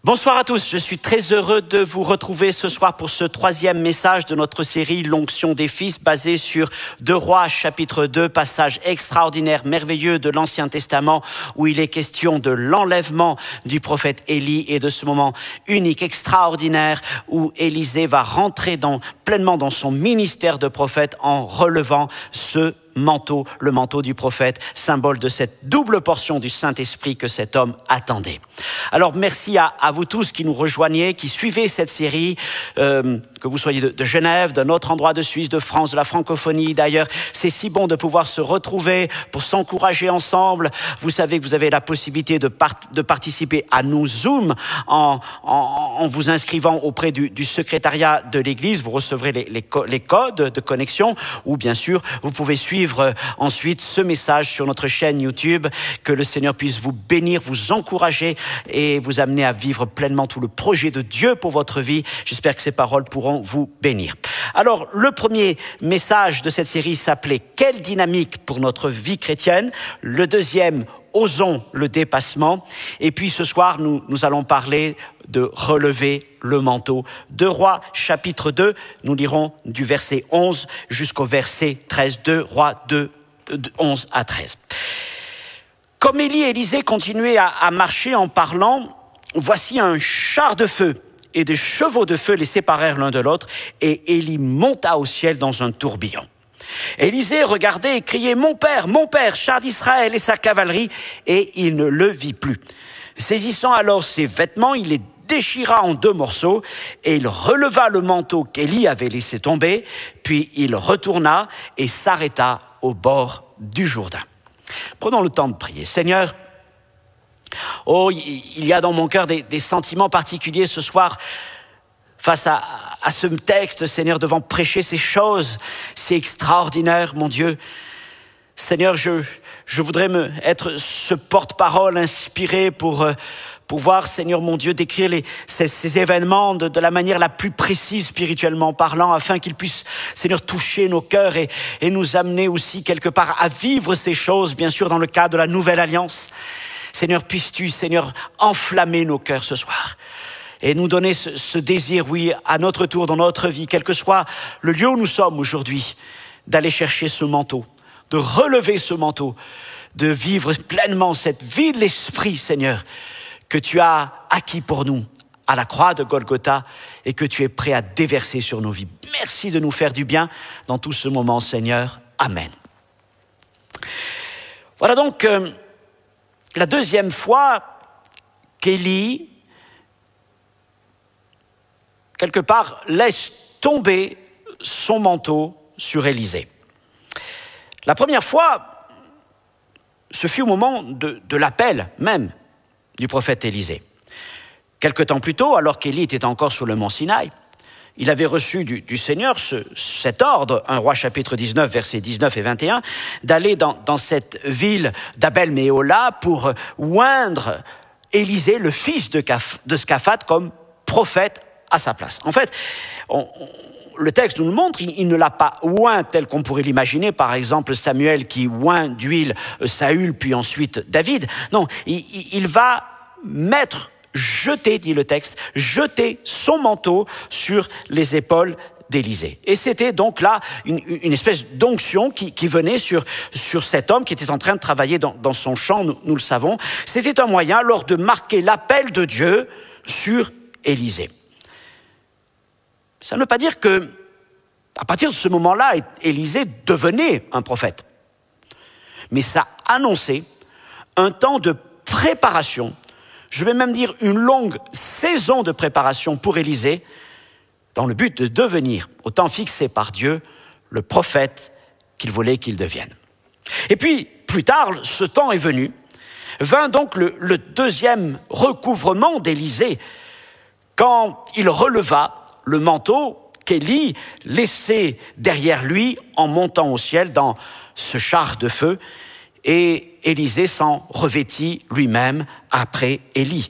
Bonsoir à tous, je suis très heureux de vous retrouver ce soir pour ce troisième message de notre série L'onction des fils, basé sur 2 Rois chapitre 2, passage extraordinaire, merveilleux de l'Ancien Testament où il est question de l'enlèvement du prophète Élie et de ce moment unique, extraordinaire où Élisée va rentrer pleinement dans son ministère de prophète en relevant ce manteau, le manteau du prophète, symbole de cette double portion du Saint-Esprit que cet homme attendait. Alors merci à vous tous qui nous rejoignez, qui suivez cette série, que vous soyez de Genève, d'un autre endroit de Suisse, de France, de la francophonie d'ailleurs. C'est si bon de pouvoir se retrouver pour s'encourager ensemble. Vous savez que vous avez la possibilité de participer à nos Zooms en vous inscrivant auprès du secrétariat de l'Église. Vous recevrez les codes de connexion ou bien sûr, vous pouvez suivre ensuite ce message sur notre chaîne YouTube. Que le Seigneur puisse vous bénir, vous encourager et vous amener à vivre pleinement tout le projet de Dieu pour votre vie. J'espère que ces paroles pourront vous bénir. Alors, le premier message de cette série s'appelait « Quelle dynamique pour notre vie chrétienne ?» Le deuxième, « Osons le dépassement ?» Et puis ce soir, nous allons parler de relever le manteau. 2 Rois, chapitre 2, nous lirons du verset 11 jusqu'au verset 13. 2 Rois 2, 11 à 13. Comme Élie et Élisée continuaient à marcher en parlant, voici un char de feu et des chevaux de feu les séparèrent l'un de l'autre, et Élie monta au ciel dans un tourbillon. Élisée regardait et criait « Mon père, char d'Israël et sa cavalerie !» Et il ne le vit plus. Saisissant alors ses vêtements, il les déchira en 2 morceaux et il releva le manteau qu'Élie avait laissé tomber, puis il retourna et s'arrêta au bord du Jourdain. Prenons le temps de prier. Seigneur, il y a dans mon cœur des sentiments particuliers ce soir face à ce texte, Seigneur, devant prêcher ces choses si extraordinaires, mon Dieu. Seigneur, je voudrais être ce porte-parole inspiré pour pouvoir, Seigneur mon Dieu, décrire ces événements de la manière la plus précise spirituellement parlant, afin qu'ils puissent, Seigneur, toucher nos cœurs et nous amener aussi quelque part à vivre ces choses, bien sûr, dans le cadre de la nouvelle alliance. Seigneur, puisses-tu, Seigneur, enflammer nos cœurs ce soir et nous donner ce désir, oui, à notre tour dans notre vie, quel que soit le lieu où nous sommes aujourd'hui, d'aller chercher ce manteau, de relever ce manteau, de vivre pleinement cette vie de l'Esprit, Seigneur, que tu as acquis pour nous à la croix de Golgotha et que tu es prêt à déverser sur nos vies. Merci de nous faire du bien dans tout ce moment, Seigneur. Amen. Voilà donc la deuxième fois qu'Élie, quelque part, laisse tomber son manteau sur Élisée. La première fois, ce fut au moment de l'appel même du prophète Élisée. Quelque temps plus tôt, alors qu'Élie était encore sur le mont Sinaï, il avait reçu du Seigneur cet ordre, 1 Roi chapitre 19, versets 19 et 21, d'aller dans cette ville d'Abel-Méhola pour oindre Élisée, le fils de Scaphat, comme prophète à sa place. En fait, le texte nous le montre, il ne l'a pas oint tel qu'on pourrait l'imaginer, par exemple Samuel qui oint d'huile Saül, puis ensuite David. Non, il va jeter, dit le texte, jeter son manteau sur les épaules d'Élisée. Et c'était donc là une espèce d'onction qui venait sur cet homme qui était en train de travailler dans son champ, nous le savons. C'était un moyen alors de marquer l'appel de Dieu sur Élisée. Ça ne veut pas dire que, à partir de ce moment-là, Élisée devenait un prophète. Mais ça annonçait un temps de préparation, je vais même dire une longue saison de préparation pour Élisée, dans le but de devenir, au temps fixé par Dieu, le prophète qu'il voulait qu'il devienne. Et puis, plus tard, ce temps est venu, vint donc le deuxième recouvrement d'Élisée, quand il releva le manteau qu'Élie laissait derrière lui en montant au ciel dans ce char de feu, et Élisée s'en revêtit lui-même après Élie.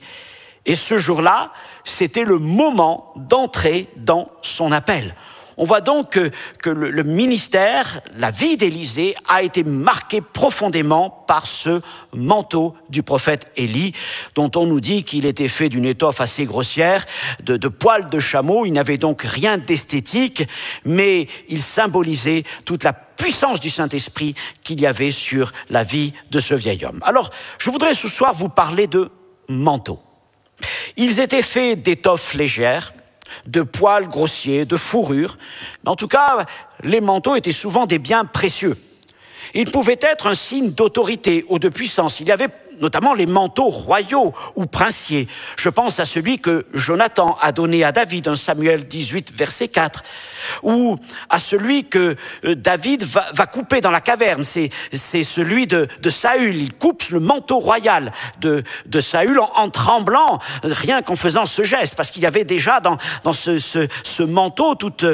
Et ce jour-là, c'était le moment d'entrer dans son appel. On voit donc que le ministère, la vie d'Élisée a été marquée profondément par ce manteau du prophète Élie, dont on nous dit qu'il était fait d'une étoffe assez grossière, de poils de chameau. Il n'avait donc rien d'esthétique, mais il symbolisait toute la puissance du Saint-Esprit qu'il y avait sur la vie de ce vieil homme. Alors, je voudrais ce soir vous parler de manteaux. Ils étaient faits d'étoffes légères, de poils grossiers, de fourrures. Mais en tout cas, les manteaux étaient souvent des biens précieux. Ils pouvaient être un signe d'autorité ou de puissance. Il y avait notamment les manteaux royaux ou princiers. Je pense à celui que Jonathan a donné à David, en Samuel 18, verset 4, ou à celui que David va couper dans la caverne. C'est celui de Saül. Il coupe le manteau royal de Saül en tremblant, rien qu'en faisant ce geste, parce qu'il y avait déjà dans ce manteau toute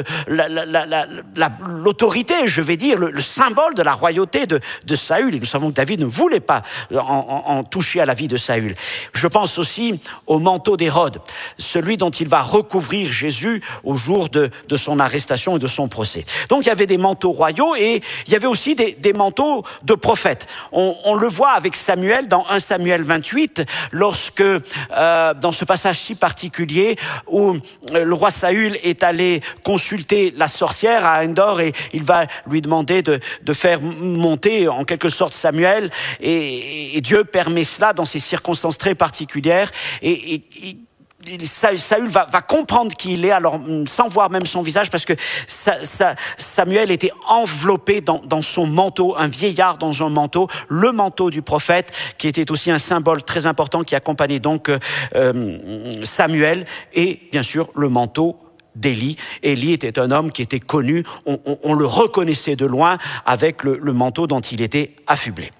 l'autorité, je vais dire, le symbole de la royauté de Saül. Et nous savons que David ne voulait pas en toucher à la vie de Saül. Je pense aussi au manteau d'Hérode, celui dont il va recouvrir Jésus au jour de son arrestation et de son procès. Donc il y avait des manteaux royaux et il y avait aussi des manteaux de prophètes. On le voit avec Samuel dans 1 Samuel 28, lorsque dans ce passage si particulier où le roi Saül est allé consulter la sorcière à Endor et il va lui demander de faire monter en quelque sorte Samuel et Dieu permet cela dans ces circonstances très particulières et Saül va comprendre qui il est, alors sans voir même son visage, parce que Samuel était enveloppé dans son manteau, un vieillard dans un manteau, le manteau du prophète, qui était aussi un symbole très important qui accompagnait donc Samuel, et bien sûr le manteau d'Élie. Élie était un homme qui était connu, on le reconnaissait de loin avec le manteau dont il était affublé.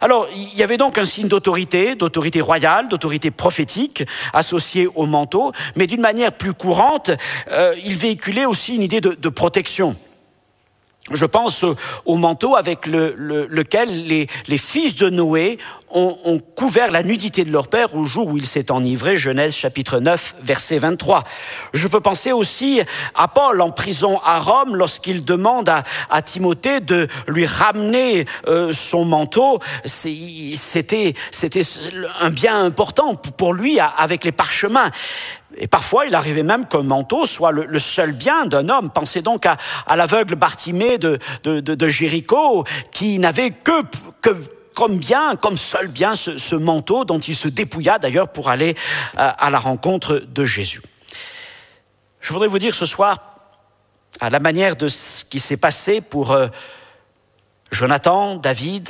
Alors, il y avait donc un signe d'autorité royale, d'autorité prophétique associée au manteau, mais d'une manière plus courante, il véhiculait aussi une idée de protection. Je pense au manteau avec lequel les fils de Noé ont couvert la nudité de leur père au jour où il s'est enivré, Genèse chapitre 9, verset 23. Je peux penser aussi à Paul en prison à Rome lorsqu'il demande à Timothée de lui ramener son manteau. C'était un bien important pour lui avec les parchemins. Et parfois, il arrivait même qu'un manteau soit le seul bien d'un homme. Pensez donc à l'aveugle Bartimée de Jéricho, qui n'avait que comme seul bien ce manteau dont il se dépouilla d'ailleurs pour aller à la rencontre de Jésus. Je voudrais vous dire ce soir, à la manière de ce qui s'est passé pour Jonathan, David,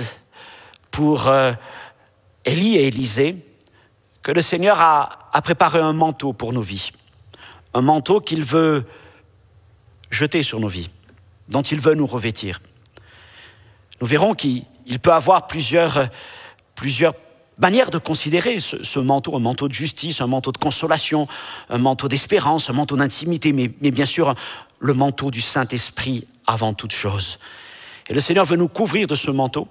pour Élie et Élisée, que le Seigneur a préparé un manteau pour nos vies, un manteau qu'il veut jeter sur nos vies, dont il veut nous revêtir. Nous verrons qu'il peut avoir plusieurs manières de considérer ce manteau, un manteau de justice, un manteau de consolation, un manteau d'espérance, un manteau d'intimité, mais bien sûr le manteau du Saint-Esprit avant toute chose. Et le Seigneur veut nous couvrir de ce manteau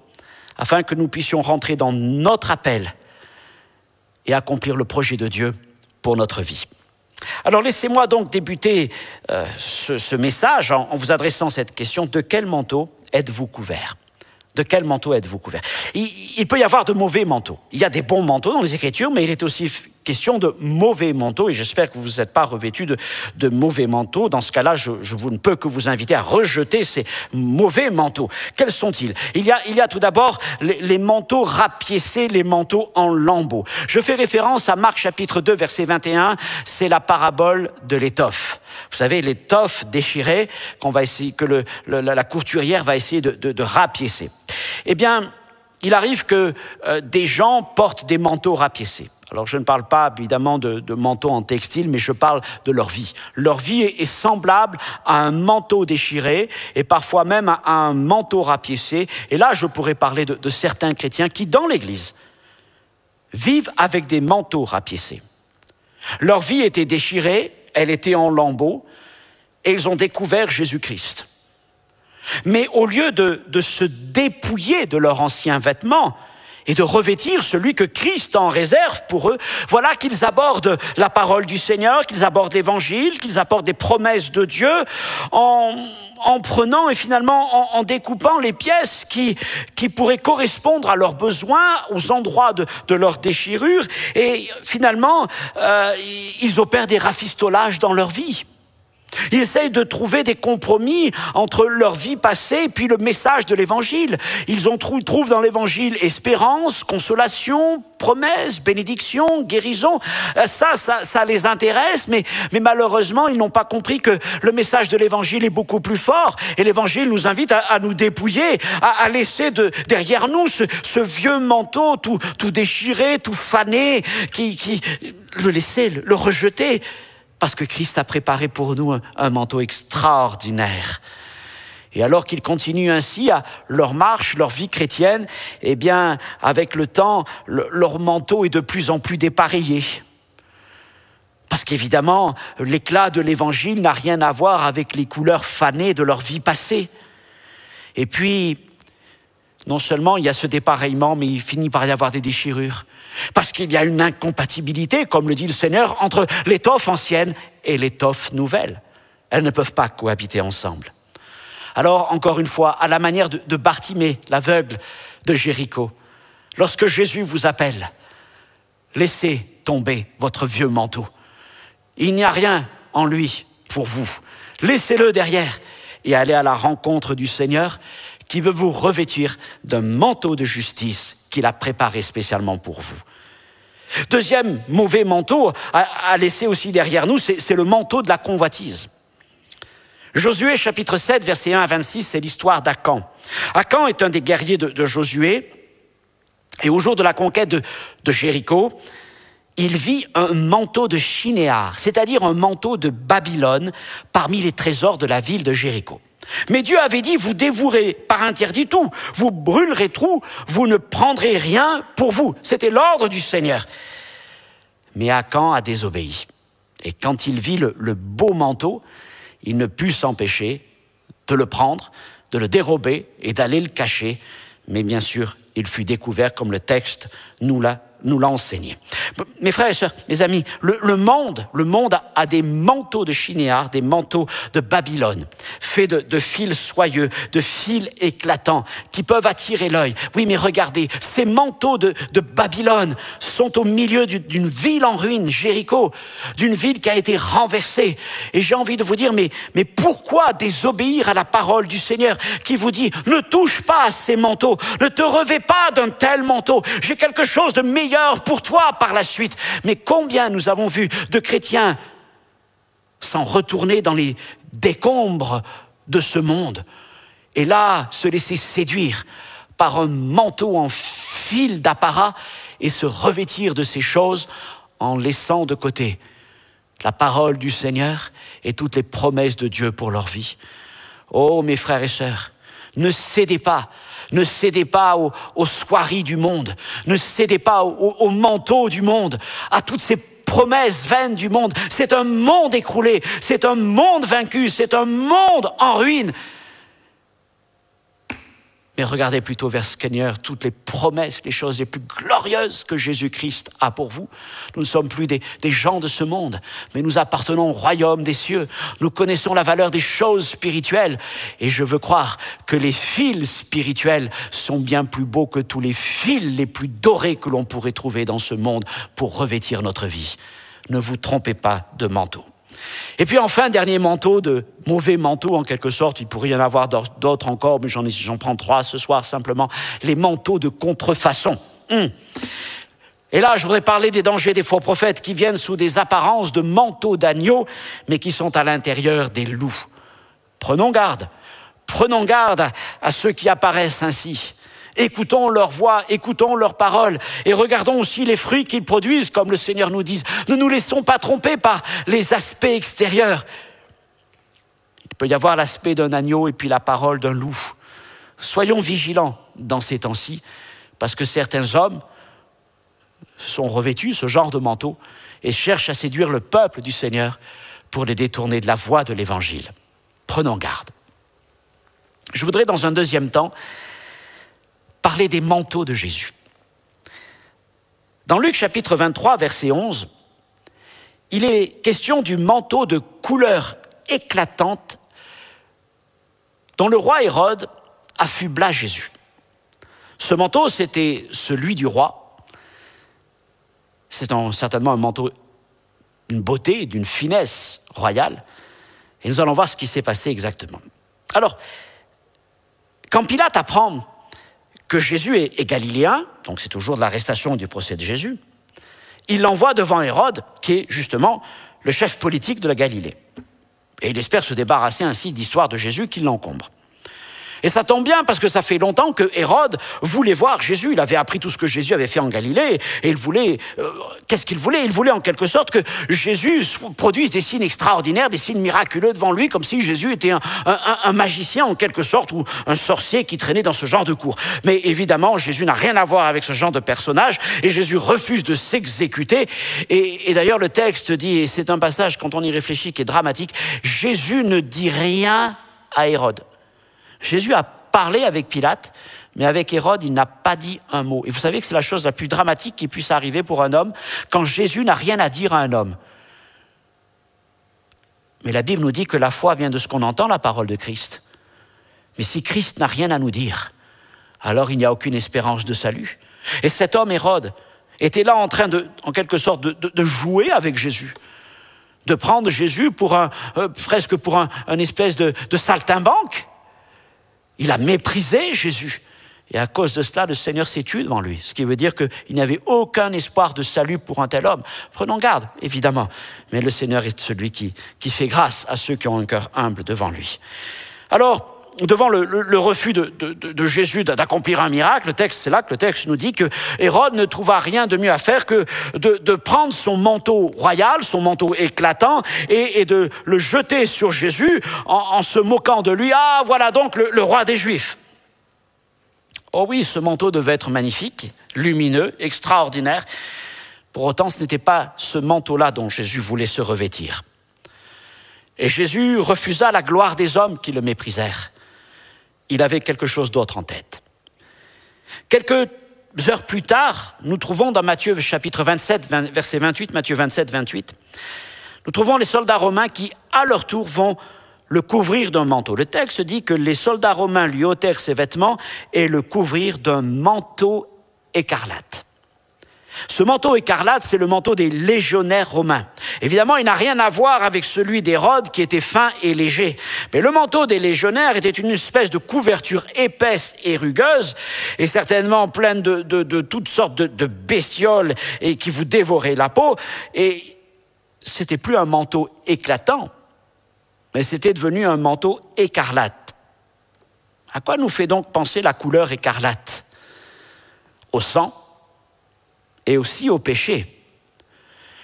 afin que nous puissions rentrer dans notre appel et accomplir le projet de Dieu pour notre vie. Alors laissez-moi donc débuter ce message en vous adressant cette question: de quel manteau êtes-vous couvert ? De quel manteau êtes-vous couvert ? Il peut y avoir de mauvais manteaux. Il y a des bons manteaux dans les Écritures, mais il est aussi question de mauvais manteaux, et j'espère que vous n'êtes pas revêtus de mauvais manteaux. Dans ce cas-là, je ne peux que vous inviter à rejeter ces mauvais manteaux. Quels sont-ils ? Il y a tout d'abord les manteaux rapiécés, les manteaux en lambeaux. Je fais référence à Marc chapitre 2, verset 21, c'est la parabole de l'étoffe. Vous savez, l'étoffe déchirée que la courturière va essayer de rapiécer. Eh bien, il arrive que des gens portent des manteaux rapiécés. Alors, je ne parle pas évidemment de manteaux en textile, mais je parle de leur vie. Leur vie est semblable à un manteau déchiré et parfois même à un manteau rapiécé. Et là, je pourrais parler de certains chrétiens qui, dans l'Église, vivent avec des manteaux rapiécés. Leur vie était déchirée, elle était en lambeaux, et ils ont découvert Jésus-Christ. Mais au lieu de se dépouiller de leurs anciens vêtements, et de revêtir celui que Christ en réserve pour eux. Voilà qu'ils abordent la parole du Seigneur, qu'ils abordent l'évangile, qu'ils apportent des promesses de Dieu en prenant et finalement en découpant les pièces qui pourraient correspondre à leurs besoins, aux endroits de leur déchirure. Et finalement, ils opèrent des rafistolages dans leur vie. Ils essayent de trouver des compromis entre leur vie passée et puis le message de l'évangile. Ils trouvent dans l'évangile espérance, consolation, promesse, bénédiction, guérison. Ça les intéresse, mais malheureusement, ils n'ont pas compris que le message de l'évangile est beaucoup plus fort. Et l'évangile nous invite à nous dépouiller, à laisser derrière nous ce vieux manteau tout déchiré, tout fané, le laisser, le rejeter. Parce que Christ a préparé pour nous un manteau extraordinaire. Et alors qu'ils continuent ainsi à leur marche, leur vie chrétienne, eh bien, avec le temps, leur manteau est de plus en plus dépareillé. Parce qu'évidemment, l'éclat de l'évangile n'a rien à voir avec les couleurs fanées de leur vie passée. Et puis, non seulement il y a ce dépareillement, mais il finit par y avoir des déchirures. Parce qu'il y a une incompatibilité, comme le dit le Seigneur, entre l'étoffe ancienne et l'étoffe nouvelle. Elles ne peuvent pas cohabiter ensemble. Alors, encore une fois, à la manière de Bartimée, l'aveugle de Jéricho, lorsque Jésus vous appelle, laissez tomber votre vieux manteau. Il n'y a rien en lui pour vous. Laissez-le derrière et allez à la rencontre du Seigneur qui veut vous revêtir d'un manteau de justice qu'il a préparé spécialement pour vous. Deuxième mauvais manteau à laisser aussi derrière nous, c'est le manteau de la convoitise. Josué chapitre 7, versets 1 à 26, c'est l'histoire d'Akan. Akan est un des guerriers de Josué, et au jour de la conquête de Jéricho, il vit un manteau de Shinéar, c'est-à-dire un manteau de Babylone, parmi les trésors de la ville de Jéricho. Mais Dieu avait dit, vous dévouerez par interdit tout, vous brûlerez tout, vous ne prendrez rien pour vous. C'était l'ordre du Seigneur. Mais Akan a désobéi. Et quand il vit le beau manteau, il ne put s'empêcher de le prendre, de le dérober et d'aller le cacher. Mais bien sûr, il fut découvert comme le texte nous l'a enseigné. Mes frères et sœurs, mes amis, le monde a des manteaux de Shinéar, des manteaux de Babylone, faits de fils soyeux, de fils éclatants, qui peuvent attirer l'œil. Oui, mais regardez, ces manteaux de Babylone sont au milieu d'une ville en ruine, Jéricho, d'une ville qui a été renversée. Et j'ai envie de vous dire, mais pourquoi désobéir à la parole du Seigneur qui vous dit, ne touche pas à ces manteaux, ne te revêt pas d'un tel manteau, j'ai quelque chose de meilleur pour toi par la suite. Mais combien nous avons vu de chrétiens s'en retourner dans les décombres de ce monde et là se laisser séduire par un manteau en fil d'apparat et se revêtir de ces choses en laissant de côté la parole du Seigneur et toutes les promesses de Dieu pour leur vie. Oh mes frères et sœurs, ne cédez pas aux soieries du monde, ne cédez pas aux manteaux du monde, à toutes ces promesses vaines du monde. C'est un monde écroulé, c'est un monde vaincu, c'est un monde en ruine. Mais regardez plutôt vers ce Seigneur, toutes les promesses, les choses les plus glorieuses que Jésus-Christ a pour vous. Nous ne sommes plus des gens de ce monde, mais nous appartenons au royaume des cieux. Nous connaissons la valeur des choses spirituelles. Et je veux croire que les fils spirituels sont bien plus beaux que tous les fils les plus dorés que l'on pourrait trouver dans ce monde pour revêtir notre vie. Ne vous trompez pas de manteau. Et puis enfin, dernier manteau, de mauvais manteau en quelque sorte, il pourrait y en avoir d'autres encore, mais j'en prends 3 ce soir simplement, les manteaux de contrefaçon. Et là, je voudrais parler des dangers des faux prophètes qui viennent sous des apparences de manteaux d'agneau, mais qui sont à l'intérieur des loups. Prenons garde à ceux qui apparaissent ainsi. Écoutons leur voix, écoutons leurs paroles et regardons aussi les fruits qu'ils produisent, comme le Seigneur nous dit. Ne nous laissons pas tromper par les aspects extérieurs. Il peut y avoir l'aspect d'un agneau et puis la parole d'un loup. Soyons vigilants dans ces temps-ci, parce que certains hommes sont revêtus ce genre de manteau et cherchent à séduire le peuple du Seigneur pour les détourner de la voie de l'Évangile. Prenons garde. Je voudrais dans un deuxième temps parler des manteaux de Jésus. Dans Luc chapitre 23, verset 11, il est question du manteau de couleur éclatante dont le roi Hérode affubla Jésus. Ce manteau, c'était celui du roi. C'est certainement un manteau d'une beauté, d'une finesse royale. Et nous allons voir ce qui s'est passé exactement. Alors, quand Pilate apprend que Jésus est galiléen, donc c'est toujours de l'arrestation et du procès de Jésus, il l'envoie devant Hérode, qui est justement le chef politique de la Galilée. Et il espère se débarrasser ainsi de l'histoire de Jésus qui l'encombre. Et ça tombe bien parce que ça fait longtemps que Hérode voulait voir Jésus. Il avait appris tout ce que Jésus avait fait en Galilée et il voulait... qu'est-ce qu'il voulait? Il voulait en quelque sorte que Jésus produise des signes extraordinaires, des signes miraculeux devant lui, comme si Jésus était un magicien en quelque sorte ou un sorcier qui traînait dans ce genre de cour. Mais évidemment, Jésus n'a rien à voir avec ce genre de personnage et Jésus refuse de s'exécuter. Et d'ailleurs, le texte dit, et c'est un passage quand on y réfléchit qui est dramatique, Jésus ne dit rien à Hérode. Jésus a parlé avec Pilate, mais avec Hérode, il n'a pas dit un mot. Et vous savez que c'est la chose la plus dramatique qui puisse arriver pour un homme, quand Jésus n'a rien à dire à un homme. Mais la Bible nous dit que la foi vient de ce qu'on entend, la parole de Christ. Mais si Christ n'a rien à nous dire, alors il n'y a aucune espérance de salut. Et cet homme, Hérode, était là en train en quelque sorte, de jouer avec Jésus, de prendre Jésus pour presque pour un espèce de saltimbanque. Il a méprisé Jésus. Et à cause de cela, le Seigneur s'est tué devant lui. Ce qui veut dire qu'il n'y avait aucun espoir de salut pour un tel homme. Prenons garde, évidemment. Mais le Seigneur est celui qui fait grâce à ceux qui ont un cœur humble devant lui. Alors, devant le refus de Jésus d'accomplir un miracle, c'est là que le texte nous dit que Hérode ne trouva rien de mieux à faire que de prendre son manteau royal, son manteau éclatant, et de le jeter sur Jésus en se moquant de lui. Ah, voilà donc le roi des Juifs. Oh oui, ce manteau devait être magnifique, lumineux, extraordinaire. Pour autant, ce n'était pas ce manteau-là dont Jésus voulait se revêtir. Et Jésus refusa la gloire des hommes qui le méprisèrent. Il avait quelque chose d'autre en tête. Quelques heures plus tard, nous trouvons dans Matthieu chapitre 27, verset 28, Matthieu 27, 28, nous trouvons les soldats romains qui, à leur tour, vont le couvrir d'un manteau. Le texte dit que les soldats romains lui ôtèrent ses vêtements et le couvrirent d'un manteau écarlate. Ce manteau écarlate, c'est le manteau des légionnaires romains. Évidemment, il n'a rien à voir avec celui d'Hérode qui était fin et léger. Mais le manteau des légionnaires était une espèce de couverture épaisse et rugueuse et certainement pleine de toutes sortes de bestioles et qui vous dévoraient la peau. Et c'était plus un manteau éclatant, mais c'était devenu un manteau écarlate. À quoi nous fait donc penser la couleur écarlate? Au sang et aussi au péché.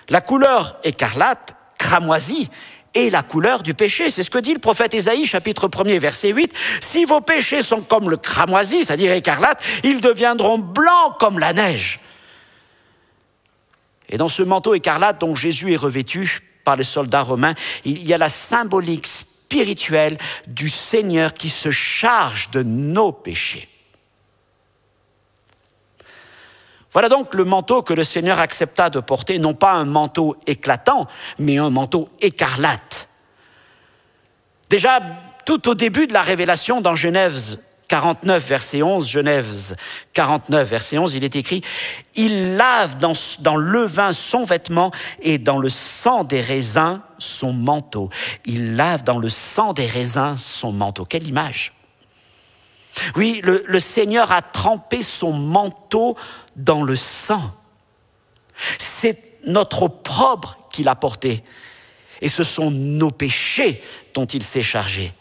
La couleur écarlate, cramoisie, est la couleur du péché. C'est ce que dit le prophète Ésaïe, chapitre 1er, verset 8. « Si vos péchés sont comme le cramoisi, c'est-à-dire écarlate, ils deviendront blancs comme la neige. » Et dans ce manteau écarlate dont Jésus est revêtu par les soldats romains, il y a la symbolique spirituelle du Seigneur qui se charge de nos péchés. Voilà donc le manteau que le Seigneur accepta de porter, non pas un manteau éclatant, mais un manteau écarlate. Déjà, tout au début de la révélation dans Genèse 49, verset 11, Genèse 49, verset 11, il est écrit « Il lave dans le vin son vêtement et dans le sang des raisins son manteau. » Il lave dans le sang des raisins son manteau. Quelle image! Oui, le Seigneur a trempé son manteau dans le sang. C'est notre opprobre qu'il a porté. Et ce sont nos péchés dont il s'est chargé.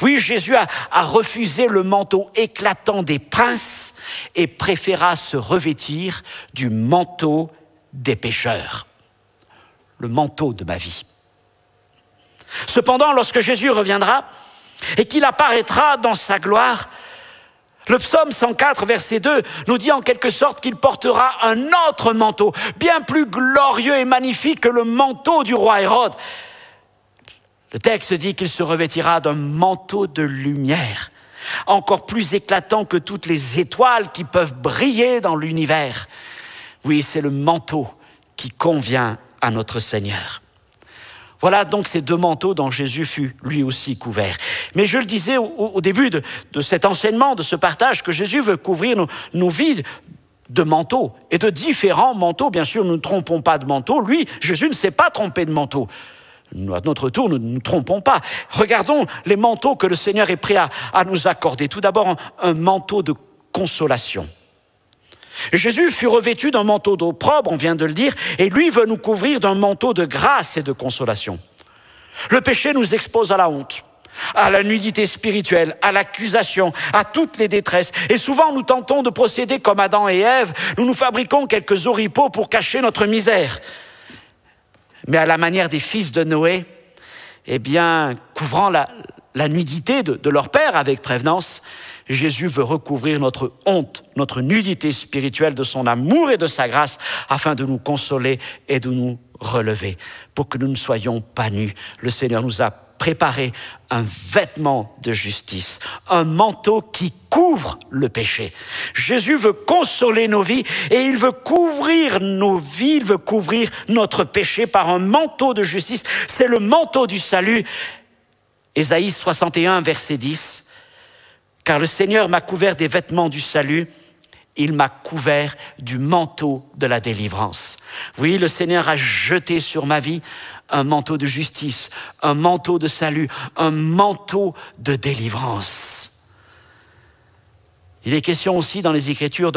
Oui, Jésus a refusé le manteau éclatant des princes et préféra se revêtir du manteau des pécheurs. Le manteau de ma vie. Cependant, lorsque Jésus reviendra et qu'il apparaîtra dans sa gloire, le psaume 104, verset 2, nous dit en quelque sorte qu'il portera un autre manteau, bien plus glorieux et magnifique que le manteau du roi Hérode. Le texte dit qu'il se revêtira d'un manteau de lumière, encore plus éclatant que toutes les étoiles qui peuvent briller dans l'univers. Oui, c'est le manteau qui convient à notre Seigneur. Voilà donc ces deux manteaux dont Jésus fut lui aussi couvert. Mais je le disais au début de cet enseignement, de ce partage, que Jésus veut couvrir nos vies de manteaux, et de différents manteaux. Bien sûr, nous ne trompons pas de manteau. Lui, Jésus ne s'est pas trompé de manteau. Nous, à notre tour, nous ne nous trompons pas. Regardons les manteaux que le Seigneur est prêt à nous accorder. Tout d'abord, un manteau de consolation. Jésus fut revêtu d'un manteau d'opprobre, on vient de le dire, et lui veut nous couvrir d'un manteau de grâce et de consolation. Le péché nous expose à la honte, à la nudité spirituelle, à l'accusation, à toutes les détresses. Et souvent, nous tentons de procéder comme Adam et Ève. Nous nous fabriquons quelques oripeaux pour cacher notre misère. Mais à la manière des fils de Noé, eh bien, couvrant la nudité de leur père avec prévenance, Jésus veut recouvrir notre honte, notre nudité spirituelle de son amour et de sa grâce, afin de nous consoler et de nous relever, pour que nous ne soyons pas nus. Le Seigneur nous a préparé un vêtement de justice, un manteau qui couvre le péché. Jésus veut consoler nos vies et il veut couvrir nos vies, il veut couvrir notre péché par un manteau de justice. C'est le manteau du salut. Ésaïe 61, verset 10. Car le Seigneur m'a couvert des vêtements du salut, il m'a couvert du manteau de la délivrance. Oui, le Seigneur a jeté sur ma vie un manteau de justice, un manteau de salut, un manteau de délivrance. Il est question aussi dans les Écritures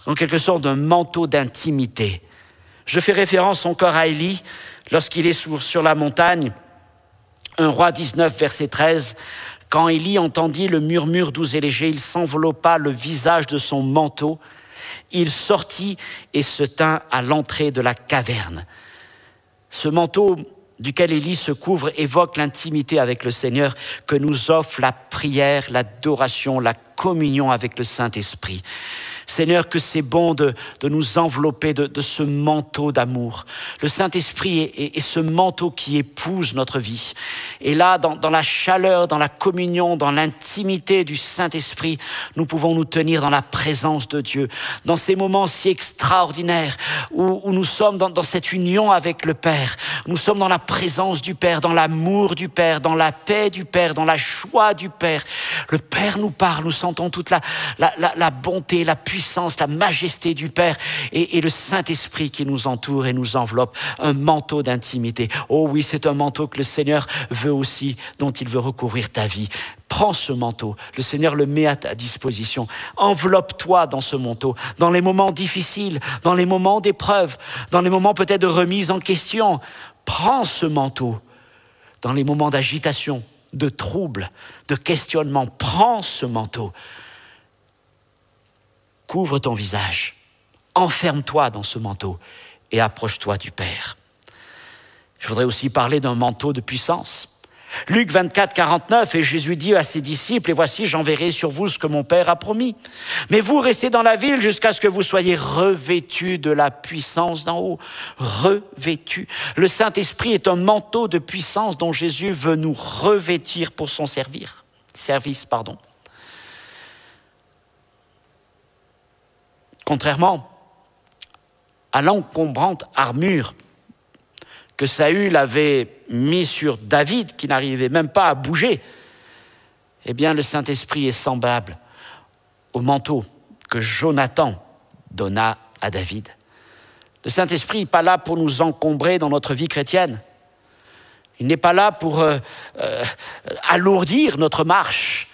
en quelque sorte d'un manteau d'intimité. Je fais référence encore à Élie lorsqu'il est sur la montagne, 1 Roi 19, verset 13. Quand Élie entendit le murmure doux et léger, il s'enveloppa le visage de son manteau. Il sortit et se tint à l'entrée de la caverne. Ce manteau duquel Élie se couvre évoque l'intimité avec le Seigneur que nous offre la prière, l'adoration, la communion avec le Saint-Esprit. Seigneur, que c'est bon de nous envelopper de ce manteau d'amour. Le Saint-Esprit est ce manteau qui épouse notre vie. Et là, dans la chaleur, dans la communion, dans l'intimité du Saint-Esprit, nous pouvons nous tenir dans la présence de Dieu. Dans ces moments si extraordinaires où nous sommes dans cette union avec le Père. Nous sommes dans la présence du Père, dans l'amour du Père, dans la paix du Père, dans la joie du Père. Le Père nous parle, nous sentons toute la bonté, la puissance, la majesté du Père et le Saint-Esprit qui nous entoure et nous enveloppe, un manteau d'intimité. Oh oui, c'est un manteau que le Seigneur veut aussi, dont il veut recouvrir ta vie. Prends ce manteau, le Seigneur le met à ta disposition. Enveloppe-toi dans ce manteau, dans les moments difficiles, dans les moments d'épreuve, dans les moments peut-être de remise en question. Prends ce manteau dans les moments d'agitation, de trouble, de questionnement. Prends ce manteau. Couvre ton visage, enferme-toi dans ce manteau et approche-toi du Père. Je voudrais aussi parler d'un manteau de puissance. Luc 24, 49, et Jésus dit à ses disciples, « Et voici, j'enverrai sur vous ce que mon Père a promis. Mais vous restez dans la ville jusqu'à ce que vous soyez revêtus de la puissance d'en haut. » Revêtus. Le Saint-Esprit est un manteau de puissance dont Jésus veut nous revêtir pour son service. Contrairement à l'encombrante armure que Saül avait mis sur David, qui n'arrivait même pas à bouger, eh bien le Saint-Esprit est semblable au manteau que Jonathan donna à David. Le Saint-Esprit n'est pas là pour nous encombrer dans notre vie chrétienne. Il n'est pas là pour alourdir notre marche.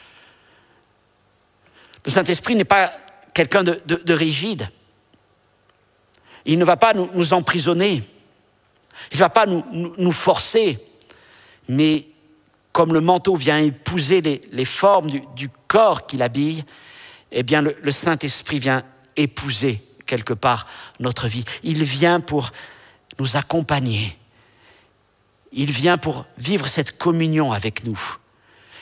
Le Saint-Esprit n'est pas quelqu'un de rigide. Il ne va pas nous emprisonner. Il ne va pas nous forcer. Mais comme le manteau vient épouser les formes du corps qu'il habille, eh bien le Saint-Esprit vient épouser quelque part notre vie. Il vient pour nous accompagner. Il vient pour vivre cette communion avec nous.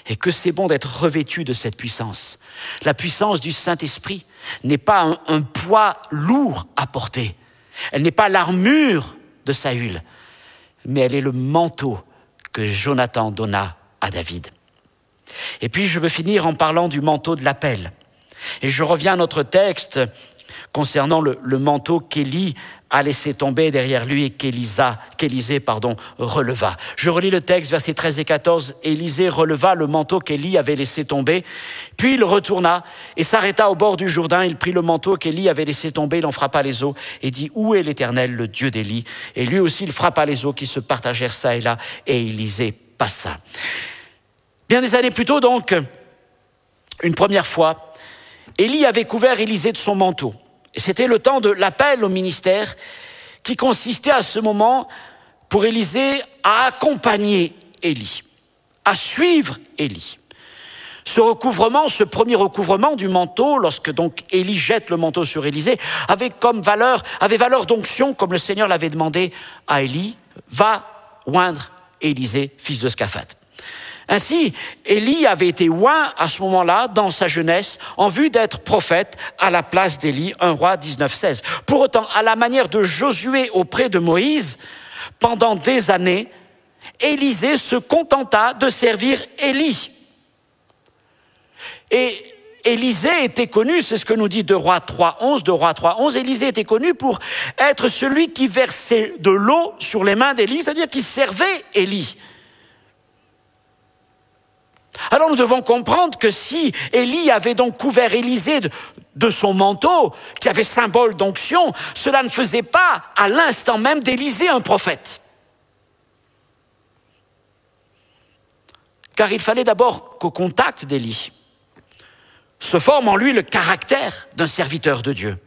Et que c'est bon d'être revêtu de cette puissance. La puissance du Saint-Esprit n'est pas un poids lourd à porter. Elle n'est pas l'armure de Saül, mais elle est le manteau que Jonathan donna à David. Et puis je veux finir en parlant du manteau de l'appel. Et je reviens à notre texte concernant le manteau qu'Élie a laissé tomber derrière lui et qu'Élisée releva. Je relis le texte, versets 13 et 14. Élisée releva le manteau qu'Élie avait laissé tomber, puis il retourna et s'arrêta au bord du Jourdain. Il prit le manteau qu'Élie avait laissé tomber, il en frappa les eaux et dit « Où est l'Éternel, le Dieu d'Élie ?» Et lui aussi, il frappa les eaux qui se partagèrent ça et là, et Élisée passa. Bien des années plus tôt, donc, une première fois, Élie avait couvert Élisée de son manteau. Et c'était le temps de l'appel au ministère qui consistait à ce moment pour Élisée à accompagner Élie, à suivre Élie. Ce recouvrement, ce premier recouvrement du manteau, lorsque donc Élie jette le manteau sur Élisée, avait valeur d'onction, comme le Seigneur l'avait demandé à Élie, va oindre Élisée, fils de Shaphat. Ainsi, Élie avait été oint à ce moment-là, dans sa jeunesse, en vue d'être prophète à la place d'Élie, 1 Roi 19:16. Pour autant, à la manière de Josué auprès de Moïse, pendant des années, Élisée se contenta de servir Élie. Et Élisée était connu, c'est ce que nous dit 2 Rois 3:11, Élisée était connu pour être celui qui versait de l'eau sur les mains d'Élie, c'est-à-dire qui servait Élie. Alors nous devons comprendre que si Élie avait donc couvert Élisée de son manteau, qui avait symbole d'onction, cela ne faisait pas à l'instant même d'Élisée un prophète. Car il fallait d'abord qu'au contact d'Élie se forme en lui le caractère d'un serviteur de Dieu,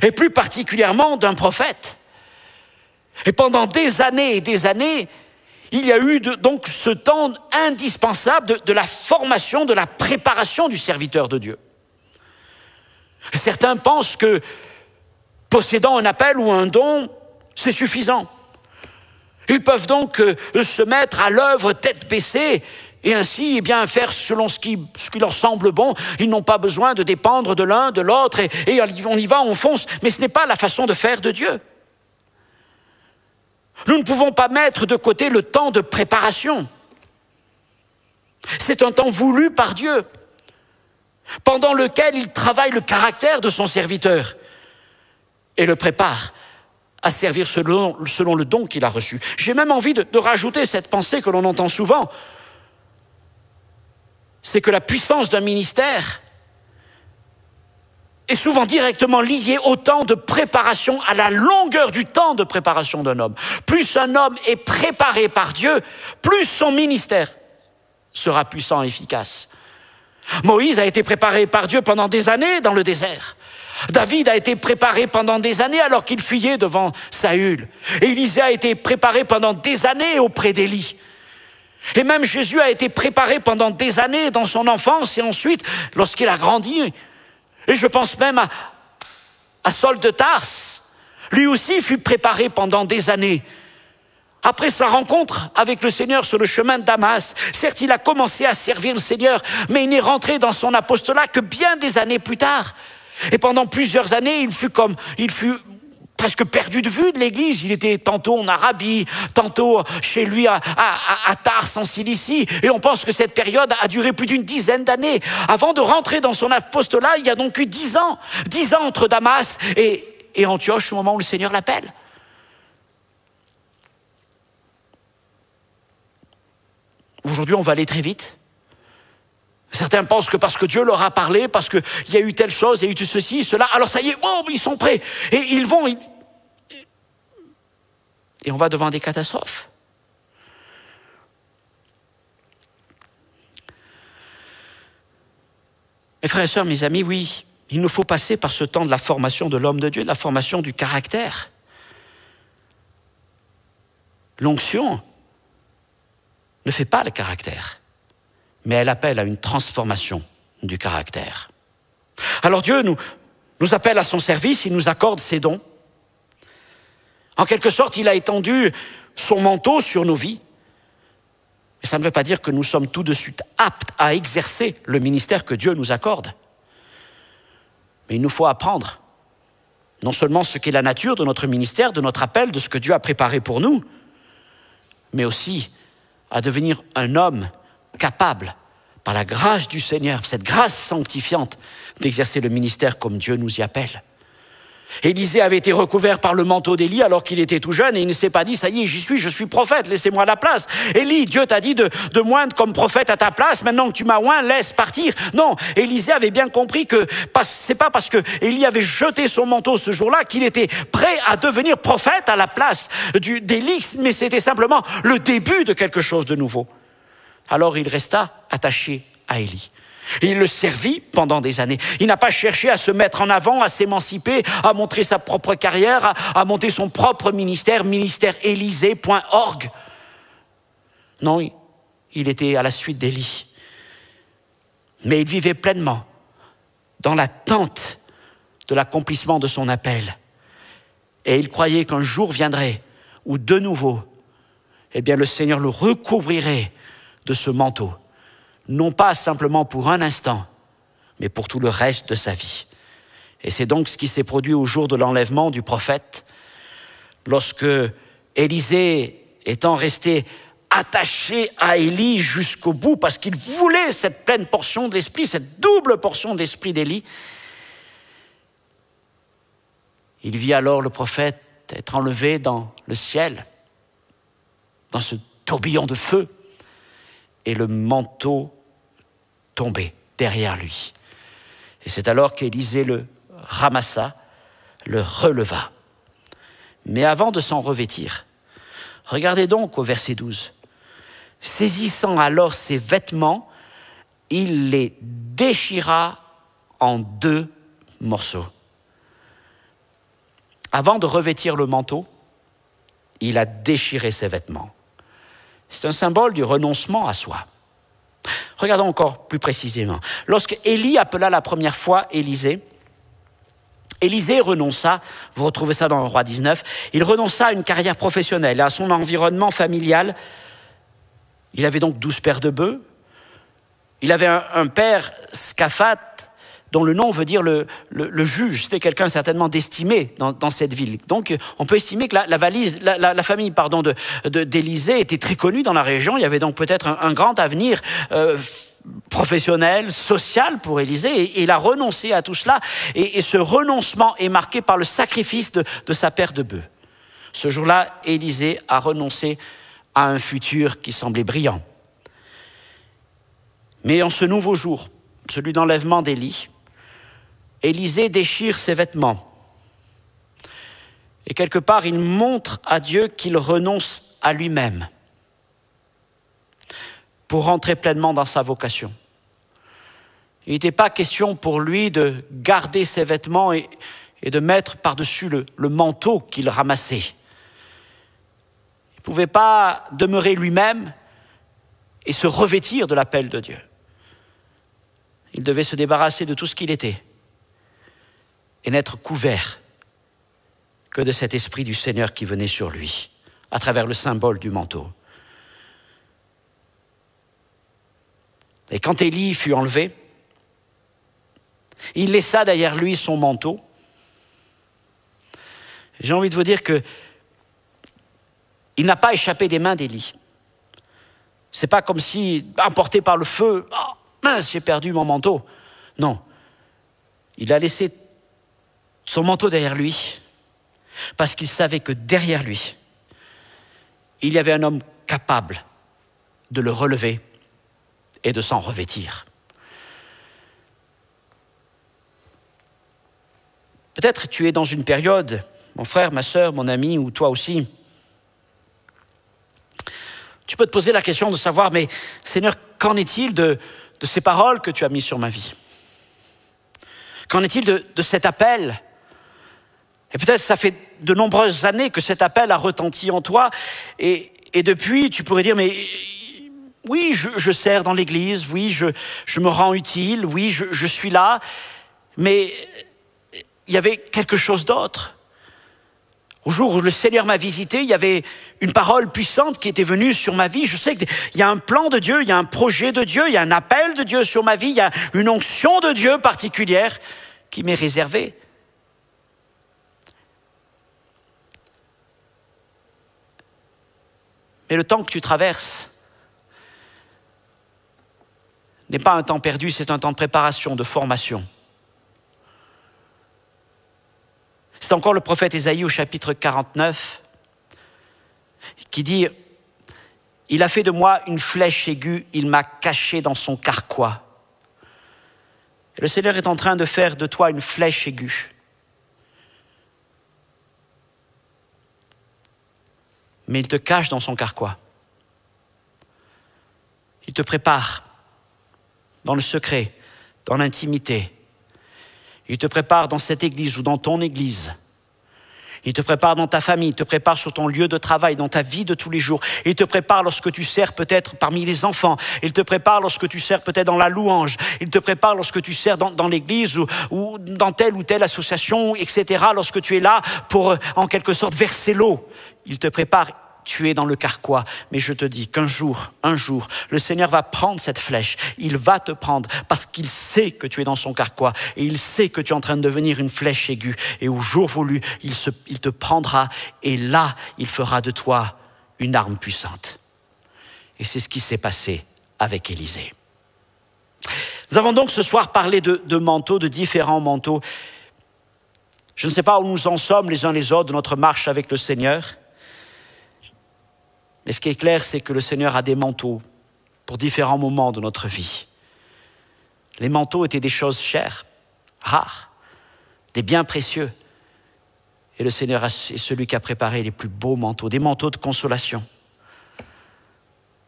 et plus particulièrement d'un prophète. Et pendant des années et des années, il y a eu donc ce temps indispensable de la formation, de la préparation du serviteur de Dieu. Certains pensent que possédant un appel ou un don, c'est suffisant. Ils peuvent donc se mettre à l'œuvre tête baissée et ainsi faire selon ce qui leur semble bon. Ils n'ont pas besoin de dépendre de l'un, de l'autre et on y va, on fonce. Mais ce n'est pas la façon de faire de Dieu. Nous ne pouvons pas mettre de côté le temps de préparation. C'est un temps voulu par Dieu, pendant lequel il travaille le caractère de son serviteur et le prépare à servir selon le don qu'il a reçu. J'ai même envie de rajouter cette pensée que l'on entend souvent, c'est que la puissance d'un ministère est souvent directement lié au temps de préparation, à la longueur du temps de préparation d'un homme. Plus un homme est préparé par Dieu, plus son ministère sera puissant et efficace. Moïse a été préparé par Dieu pendant des années dans le désert. David a été préparé pendant des années alors qu'il fuyait devant Saül. Et Élisée a été préparé pendant des années auprès d'Élie. Et même Jésus a été préparé pendant des années dans son enfance et ensuite lorsqu'il a grandi. Et je pense même à Saul de Tarse. Lui aussi fut préparé pendant des années. Après sa rencontre avec le Seigneur sur le chemin de Damas, certes, il a commencé à servir le Seigneur, mais il n'est rentré dans son apostolat que bien des années plus tard. Et pendant plusieurs années, il fut presque perdu de vue de l'Église. Il était tantôt en Arabie, tantôt chez lui à Tarse en Cilicie. Et on pense que cette période a duré plus d'une dizaine d'années. Avant de rentrer dans son apostolat, il y a donc eu 10 ans. 10 ans entre Damas et Antioche au moment où le Seigneur l'appelle. Aujourd'hui, on va aller très vite. Certains pensent que parce que Dieu leur a parlé, parce qu'il y a eu telle chose, il y a eu tout ceci, cela, alors ça y est, oh, ils sont prêts. Et ils vont. Et on va devant des catastrophes. Mes frères et sœurs, mes amis, oui, il nous faut passer par ce temps de la formation de l'homme de Dieu, de la formation du caractère. L'onction ne fait pas le caractère, mais elle appelle à une transformation du caractère. Alors Dieu nous appelle à son service, il nous accorde ses dons. En quelque sorte, il a étendu son manteau sur nos vies. Mais ça ne veut pas dire que nous sommes tout de suite aptes à exercer le ministère que Dieu nous accorde. Mais il nous faut apprendre non seulement ce qu'est la nature de notre ministère, de notre appel, de ce que Dieu a préparé pour nous, mais aussi à devenir un homme capable, par la grâce du Seigneur, cette grâce sanctifiante, d'exercer le ministère comme Dieu nous y appelle. Élisée avait été recouvert par le manteau d'Élie alors qu'il était tout jeune et il ne s'est pas dit, ça y est, j'y suis, je suis prophète, laissez-moi la place. Élie, Dieu t'a dit de moindre comme prophète à ta place, maintenant que tu m'as oint, laisse partir. Non, Élisée avait bien compris que c'est pas parce que Élie avait jeté son manteau ce jour-là qu'il était prêt à devenir prophète à la place d'Élie, mais c'était simplement le début de quelque chose de nouveau. Alors il resta attaché à Élie. Il le servit pendant des années. Il n'a pas cherché à se mettre en avant, à s'émanciper, à montrer sa propre carrière, à monter son propre ministère, ministèreélysée.org. Non, il était à la suite d'Élie. Mais il vivait pleinement dans l'attente de l'accomplissement de son appel. Et il croyait qu'un jour viendrait où de nouveau, le Seigneur le recouvrirait de ce manteau. Non pas simplement pour un instant, mais pour tout le reste de sa vie. Et c'est donc ce qui s'est produit au jour de l'enlèvement du prophète, lorsque Élisée, étant resté attaché à Élie jusqu'au bout, parce qu'il voulait cette pleine portion de l'esprit, cette double portion de l'esprit d'Élie, il vit alors le prophète être enlevé dans le ciel, dans ce tourbillon de feu, et le manteau tombé derrière lui. Et c'est alors qu'Élisée le ramassa, le releva. Mais avant de s'en revêtir, regardez donc au verset 12. Saisissant alors ses vêtements, il les déchira en 2 morceaux. Avant de revêtir le manteau, il a déchiré ses vêtements. C'est un symbole du renoncement à soi. Regardons encore plus précisément. Lorsque Élie appela la première fois Élisée, Élisée renonça, vous retrouvez ça dans le Roi 19, il renonça à une carrière professionnelle, à son environnement familial. Il avait donc 12 paires de bœufs. Il avait un père, Scaphat, dont le nom veut dire le juge. C'était quelqu'un certainement d'estimé dans cette ville. Donc, on peut estimer que la famille d'Élisée était très connue dans la région. Il y avait donc peut-être un grand avenir professionnel, social pour Élisée. Et il a renoncé à tout cela. Et ce renoncement est marqué par le sacrifice de sa paire de bœufs. Ce jour-là, Élisée a renoncé à un futur qui semblait brillant. Mais en ce nouveau jour, celui d'enlèvement d'Élie, Élisée déchire ses vêtements. Et quelque part, il montre à Dieu qu'il renonce à lui-même pour rentrer pleinement dans sa vocation. Il n'était pas question pour lui de garder ses vêtements et de mettre par-dessus le manteau qu'il ramassait. Il ne pouvait pas demeurer lui-même et se revêtir de l'appel de Dieu. Il devait se débarrasser de tout ce qu'il était et n'être couvert que de cet esprit du Seigneur qui venait sur lui, à travers le symbole du manteau. Et quand Élie fut enlevé, il laissa derrière lui son manteau. J'ai envie de vous dire que il n'a pas échappé des mains d'Élie. C'est pas comme si, emporté par le feu, « Oh, mince, j'ai perdu mon manteau ». Non, il a laissé son manteau derrière lui, parce qu'il savait que derrière lui, il y avait un homme capable de le relever et de s'en revêtir. Peut-être tu es dans une période, mon frère, ma sœur, mon ami, ou toi aussi, tu peux te poser la question de savoir, mais Seigneur, qu'en est-il de ces paroles que tu as mises sur ma vie? Qu'en est-il de cet appel? Et peut-être ça fait de nombreuses années que cet appel a retenti en toi. Et depuis, tu pourrais dire, mais oui, je sers dans l'église, oui, je me rends utile, oui, je suis là. Mais il y avait quelque chose d'autre. Au jour où le Seigneur m'a visité, il y avait une parole puissante qui était venue sur ma vie. Je sais qu'il y a un plan de Dieu, il y a un projet de Dieu, il y a un appel de Dieu sur ma vie, il y a une onction de Dieu particulière qui m'est réservée. Mais le temps que tu traverses n'est pas un temps perdu, c'est un temps de préparation, de formation. C'est C'est encore le prophète Ésaïe au chapitre 49 qui dit « Il a fait de moi une flèche aiguë, il m'a caché dans son carquois. » Le Seigneur est en train de faire de toi une flèche aiguë. Mais il te cache dans son carquois. Il te prépare dans le secret, dans l'intimité. Il te prépare dans cette église ou dans ton église. Il te prépare dans ta famille, il te prépare sur ton lieu de travail, dans ta vie de tous les jours. Il te prépare lorsque tu sers peut-être parmi les enfants. Il te prépare lorsque tu sers peut-être dans la louange. Il te prépare lorsque tu sers dans l'église ou dans telle ou telle association, etc. Lorsque tu es là pour, en quelque sorte, verser l'eau. Il te prépare. Tu es dans le carquois, mais je te dis qu'un jour, le Seigneur va prendre cette flèche, il va te prendre parce qu'il sait que tu es dans son carquois et il sait que tu es en train de devenir une flèche aiguë et au jour voulu, il te prendra et là, il fera de toi une arme puissante. Et c'est ce qui s'est passé avec Élisée. Nous avons donc ce soir parlé de manteaux, de différents manteaux. Je ne sais pas où nous en sommes les uns les autres de notre marche avec le Seigneur. Mais ce qui est clair, c'est que le Seigneur a des manteaux pour différents moments de notre vie. Les manteaux étaient des choses chères, rares, des biens précieux. Et le Seigneur est celui qui a préparé les plus beaux manteaux, des manteaux de consolation,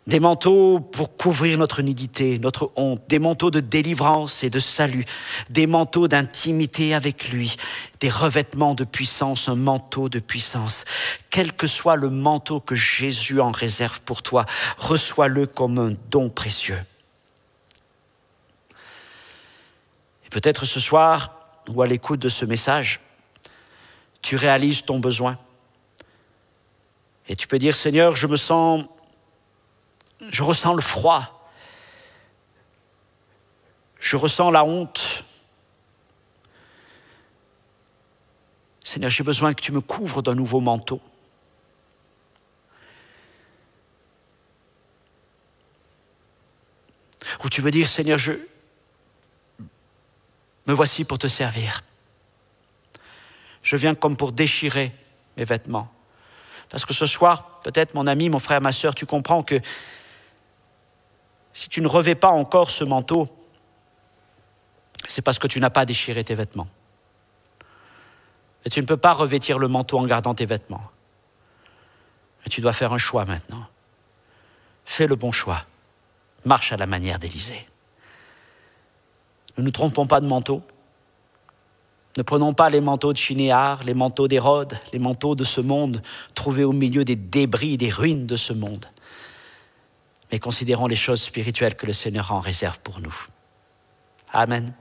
des manteaux pour couvrir notre nudité, notre honte, des manteaux de délivrance et de salut, des manteaux d'intimité avec lui, des revêtements de puissance, un manteau de puissance. Quel que soit le manteau que Jésus en réserve pour toi, reçois-le comme un don précieux. Et peut-être ce soir, ou à l'écoute de ce message, tu réalises ton besoin. Et tu peux dire, Seigneur, je ressens le froid. Je ressens la honte. Seigneur, j'ai besoin que tu me couvres d'un nouveau manteau. Ou tu veux dire, Seigneur, me voici pour te servir. Je viens comme pour déchirer mes vêtements. Parce que ce soir, peut-être mon ami, mon frère, ma sœur, tu comprends que si tu ne revêts pas encore ce manteau, c'est parce que tu n'as pas déchiré tes vêtements. Et tu ne peux pas revêtir le manteau en gardant tes vêtements. Et tu dois faire un choix maintenant. Fais le bon choix. Marche à la manière d'Élisée. Ne nous trompons pas de manteau. Ne prenons pas les manteaux de Chinéar, les manteaux d'Hérode, les manteaux de ce monde, trouvés au milieu des débris, des ruines de ce monde. Mais considérons les choses spirituelles que le Seigneur en réserve pour nous. Amen.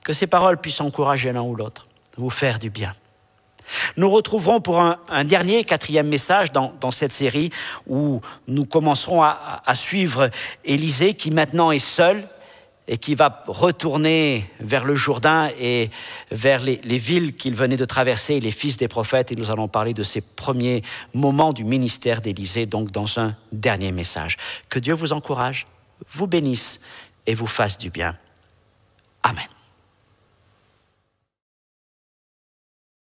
Que ces paroles puissent encourager l'un ou l'autre, vous faire du bien. Nous retrouverons pour un dernier, 4e message dans cette série où nous commencerons à suivre Élisée qui maintenant est seul et qui va retourner vers le Jourdain et vers les villes qu'il venait de traverser, les fils des prophètes. Et nous allons parler de ces premiers moments du ministère d'Élisée, donc dans un dernier message. Que Dieu vous encourage, vous bénisse et vous fasse du bien. Amen.